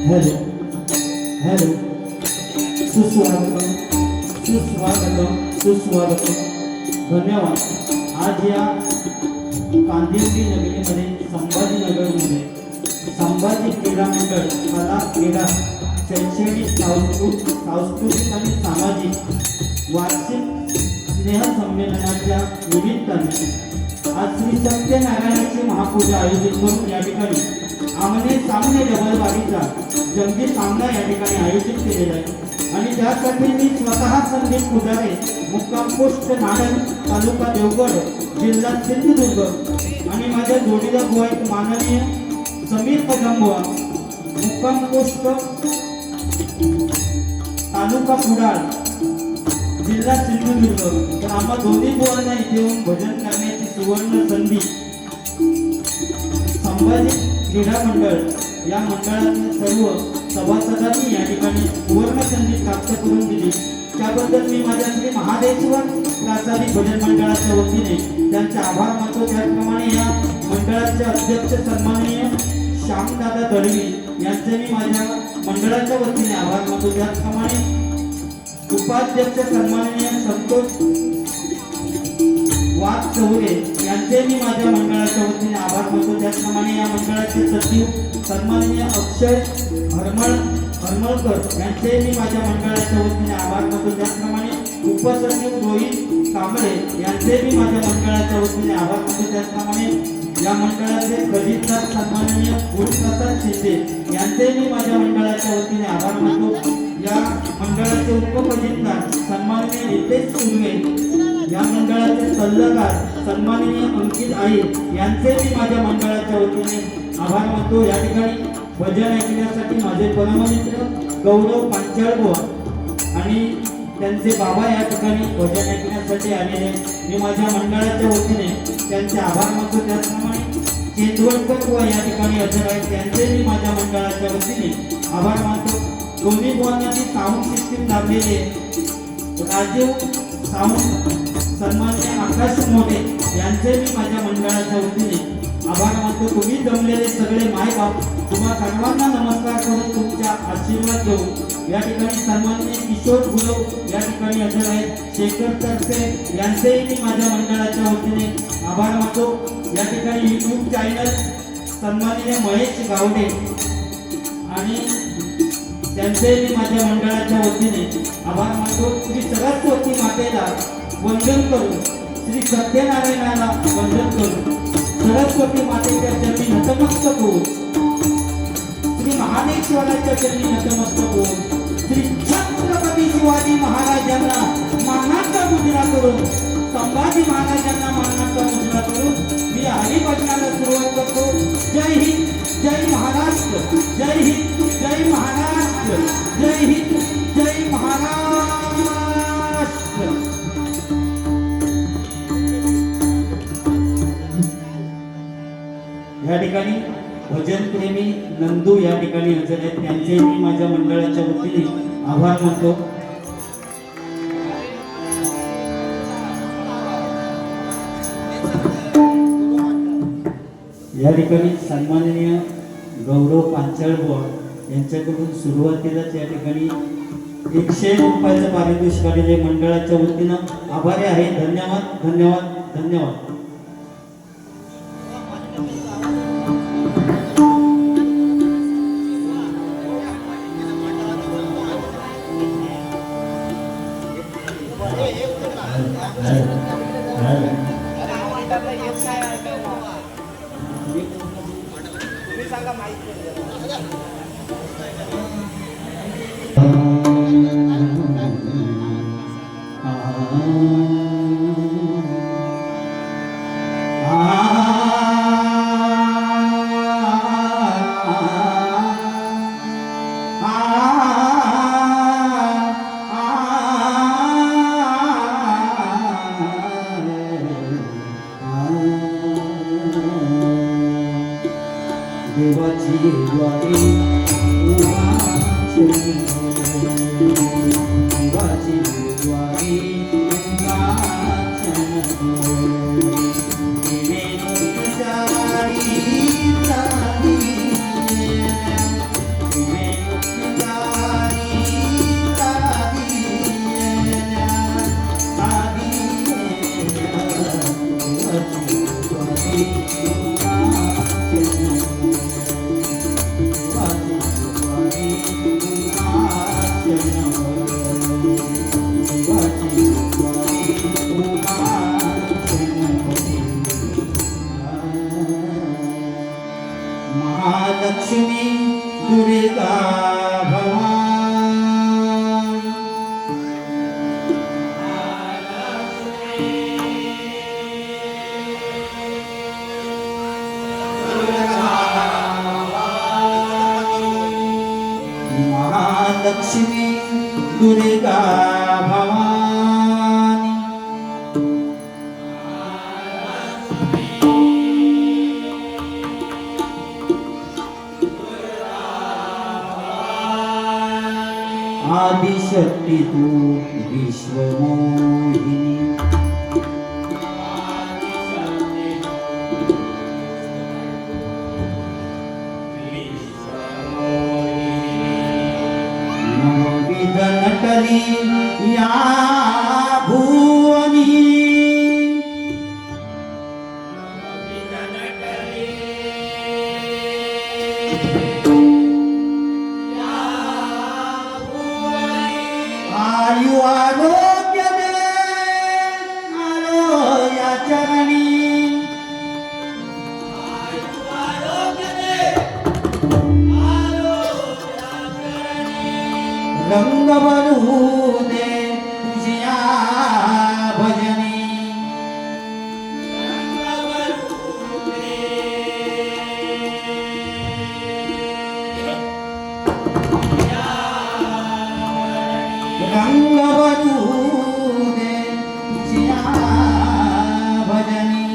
Hello hello सुस्वागतम सुस्वागतम सुस्वागतम. धन्यवाद. आज या कांदिवली नगरीमध्ये संभाजीनगरमध्ये संभाजी क्रीडा मंडळ कला क्रीडा शैक्षणिक सांस्कृतिक आणि सामाजिक वार्षिक स्नेहसंमेलनाच्या निमित्ताने आज श्री सत्यनारायणाची महापूजा आयोजित करून या ठिकाणी आमने सामने डबलवाडीचा जंगी सामना या ठिकाणी आयोजित केलेला आहे. आणि त्यासाठी मी स्वतः संदीप पुजारे मुक्काम पोस्ट नाडण तालुका देवगड जिल्हा सिंधुदुर्ग आणि माझ्या जोडीदार बुवा आहेत माननीय समीर कदमबुवा मुक्काम पोस्ट तालुका कुडाळ जिल्हा सिंधुदुर्ग. तर आम्हा दोन्ही बुवांना इथे येऊन भजन करण्याची सुवर्ण संधी संभाजी क्रीडा मंडळ या मंडळातील सर्व सभासदांनी या ठिकाणी सुवर्ण संधी प्राप्त करून दिली. त्याबद्दल मी माझ्या श्री महादेश्वर प्रासादिक भजन मंडळाच्या वतीने त्यांचे आभार मानतो. त्याचप्रमाणे या मंडळाचे अध्यक्ष सन्माननीय श्यामदादा दळवी यांचे मी माझ्या मंडळाच्या वतीने आभार मानतो. त्याचप्रमाणे उपाध्यक्ष सन्माननीय संतोष वाघ चौरे यांचे मी माझ्या मंडळाच्या वतीने आभार मानतो. त्याचप्रमाणे या मंडळाचे सचिव सन्माननीय अक्षय हरमळकर यांचे मी माझ्या मंडळाच्या वतीने आभार मानतो. त्याचप्रमाणे उपसचिव रोहित कांबळे यांचे मी माझ्या मंडळाच्या वतीने आभार मानतो. त्याचप्रमाणे या मंडळाचे खजिनदार सन्माननीय गुरुप्रसाद शिंदे यांचे मी माझ्या मंडळाच्या वतीने आभार मानतो. या मंडळाचे उपखजिनदार सन्माननीय रितेश सुर्वे या मंडळाचे सल्लागार सन्माननीय अंकित आई यांचे मी माझ्या मंडळाच्या वतीने आभार मानतो. या ठिकाणी भजन ऐकण्यासाठी माझे परममित्र गौरव पांचाळबुवा आणि त्यांचे बाबा या ठिकाणी भजन ऐकण्यासाठी आलेले मी माझ्या मंडळाच्या वतीने त्यांचे आभार मानतो. त्याचप्रमाणे चेंदवडकर बुवा या ठिकाणी हजर आहेत त्यांचे मी माझ्या मंडळाच्या वतीने आभार मानतो. दोन्ही बुवांना ती साऊंड सिस्टीम लाभलेली राजीव साऊंड सन्माननीय आकाश मोठे यांचे मी माझ्या मंडळाच्या वतीने आभार मानतो. तुम्ही जमलेले सगळे मायबाप तुम्हा सर्वांना नमस्कार करून तुमच्या आशीर्वाद घेऊ. या ठिकाणी सन्माननीय किशोर गुरव या ठिकाणी हजर आहेत. शेखर तरफे यांचेही मी माझ्या मंडळाच्या वतीने आभार मानतो. या ठिकाणी यूट्यूब चॅनल सन्माननीय महेश गावडे आणि त्यांचे मी माझ्या मंडळाच्या वतीने आभार मानतो. श्री सरस्वती मातेला वंदन करून श्री सत्यनारायणाला वंदन करून सरस्वती मातेच्या चरणी नतमस्तक होऊन श्री महादेश्वराच्या चरणी नतमस्तक होऊन श्री छत्रपती शिवाजी महाराजांना मानाचा मुजरा करून संभाजी महाराजांना मानाचा मुजरा करून मी हरिभजनाला सुरुवात करतो. जय हिंद, जय महाराष्ट्र, जय हिंद, जय महाराष्ट्र, जय हिंद, जय महाराष्ट्र. या ठिकाणी भजन प्रेमी नंदू या ठिकाणी हजर आहेत त्यांचे मी माझ्या मंडळाच्या वतीने आभार मानतो. या ठिकाणी सन्माननीय गौरव पांचाळबुवा यांच्याकडून सुरुवातीलाच या ठिकाणी 100 रुपयाचं पारितोषिक आलेले मंडळाच्या वतीनं आभारी आहे. धन्यवाद धन्यवाद धन्यवाद. देवाची द्वारे देवाची द्वारे देवे महालक्ष्मी दुर्गा भवानी महालक्ष्मी दुर्गा भवानी आदिशक्ती तू विश्वमोहिनी नवविध नटली या भुवनी आयु आरोग्य दे आलो या चरणी रंग बनवू दे तुझ्या भजनी रंग बनवू दे तुझ्या भजनी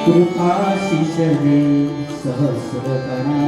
कृपाशिष दे सहस्रकणा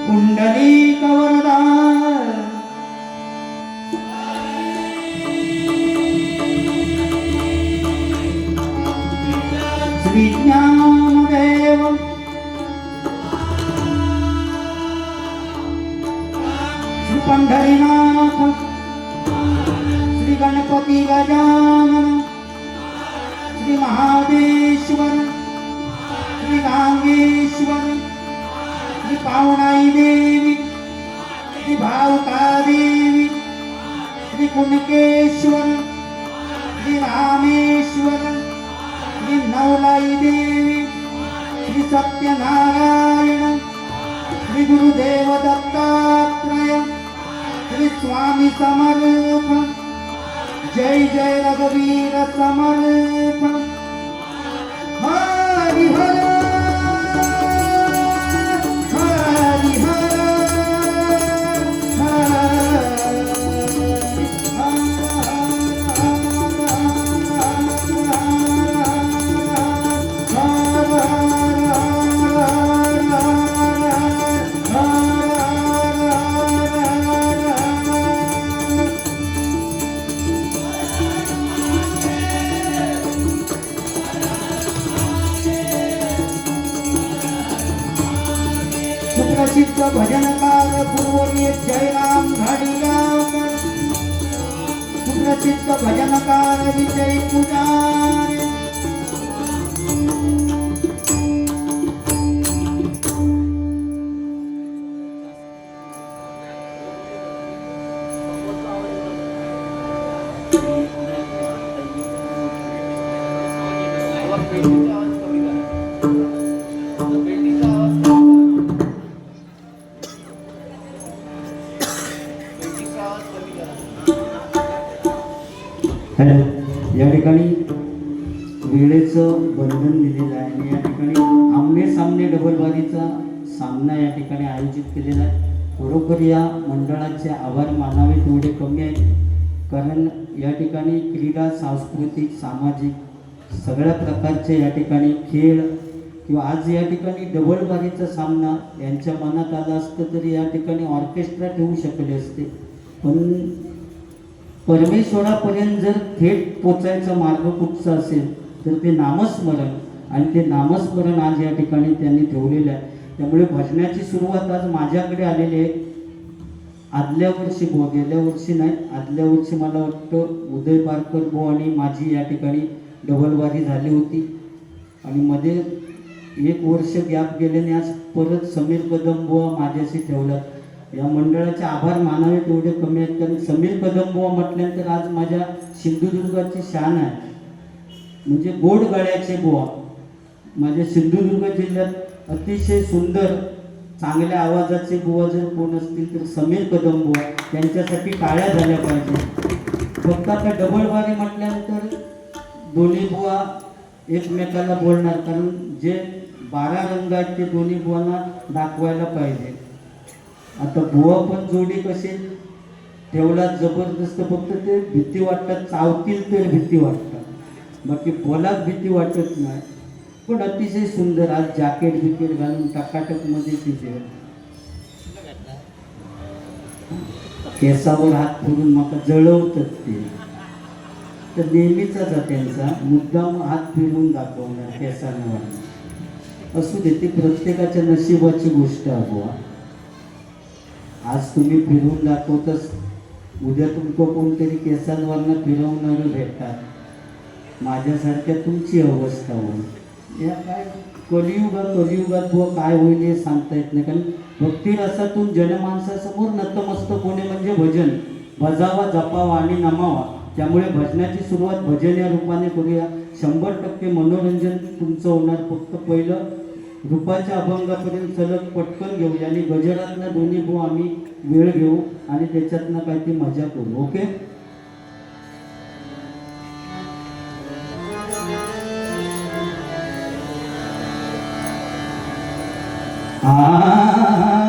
पुंडलिक वरदा श्री ज्ञानदेव श्री पंढरीनाथ श्री गणपती गजानन श्री महादेश्वर श्री गांगेश्वर श्री पावनाई देवी श्री भावका देवी श्री कुणकेश्वर श्री रामेश्वर श्री नवलाई देवी श्री सत्यनारायण श्री गुरुदेव दत्तात्रय श्री स्वामी समर्थ जय जय रघुवीर समर्थ हरि हर सुप्रसिद्ध भजनकार पूर्वनीय जयराम घाडीगावकर सुप्रसिद्ध भजनकार विजय पुजारी हॅलो, या ठिकाणी वेळेत समतेचं बंधन दिलेलं आहे आणि या ठिकाणी आमने सामने डबलबाजीचा सामना या ठिकाणी आयोजित केलेला आहे. खरोखर या मंडळाचे आभार मानावे तेवढे कमी आहेत, कारण या ठिकाणी क्रीडा, सांस्कृतिक, सामाजिक सगळ्या प्रकारचे या ठिकाणी खेळ किंवा आज या ठिकाणी डबलबाजीचा सामना यांच्या मनात आला असतं तरी या ठिकाणी ऑर्केस्ट्रा ठेवू शकले असते, पण परमेश्वरापर्यंत जर थेट पोचायचा मार्ग कुठचा असेल तर ते नामस्मरण, आणि ते नामस्मरण आज या ठिकाणी त्यांनी ठेवलेलं आहे. त्यामुळे भजनाची सुरुवात आज माझ्याकडे आलेली आहे. आदल्या वर्षी बुवा, गेल्या वर्षी नाही, आदल्या वर्षी मला वाटतं उदय पारकर बुवा आणि माझी या ठिकाणी डबलबाजी झाली होती आणि मध्ये एक वर्ष गॅप गेल्याने आज परत समीर कदम बुवा माझ्याशी ठेवला. या मंडळाचे आभार मानावे तेवढे कमी आहेत, कारण समीर कदम बुवा म्हटल्यानंतर आज माझ्या सिंधुदुर्गाची शान आहे, म्हणजे गोड गळ्याचे बुवा. माझ्या सिंधुदुर्ग जिल्ह्यात अतिशय सुंदर चांगल्या आवाजाचे बुवा जर कोण असतील तर समीर कदम बुवा, त्यांच्यासाठी टाळ्या झाल्या पाहिजे. फक्त आता डबलबारी म्हटल्यानंतर दोन्ही बुवा एकमेकाला बोलणार, कारण जे 12 रंग आहेत ते दोन्ही बुवांना दाखवायला पाहिजे. आता बुवा पण जोडी कशी ठेवला जबरदस्त, फक्त ते भीती वाटतात, चावतील तर भीती वाटतात, बाकी बोलात भीती वाटत नाही. पण अतिशय सुंदर आज जॅकेट बिकेट घालून टकाटकमध्ये तिथे केसावर हात फिरून मका जळवतात ते, तर नेहमीचाच आहे त्यांचा, मुद्दाम हात फिरून दाखवणार केसांवर. असू दे, ती प्रत्येकाच्या नशिबाची गोष्ट आहे बुवा. आज तुम्ही फिरून दाखवतच, उद्या तुमचं कोणतरी केसांवरनं फिरवणारं भेटतात, माझ्यासारख्या तुमची अवस्था होईल. या काय कलियुगात बुवा काय होईल हे सांगता येत नाही, कारण भक्तिरसातून जनमानसासमोर नतमस्तक होणे म्हणजे भजन, भजावा, जपावा आणि नमावा. त्यामुळे भजनाची सुरुवात भजन या रूपाने करूया. 100% मनोरंजन तुमचं होणार. फक्त पहिलं रूपाच्या अभंगापर्यंत सलग पटकन घेऊ आणि गजरातनं दोन्ही बुवा आम्ही वेळ घेऊ आणि त्याच्यातनं काय ती मजा करू. ओके. आ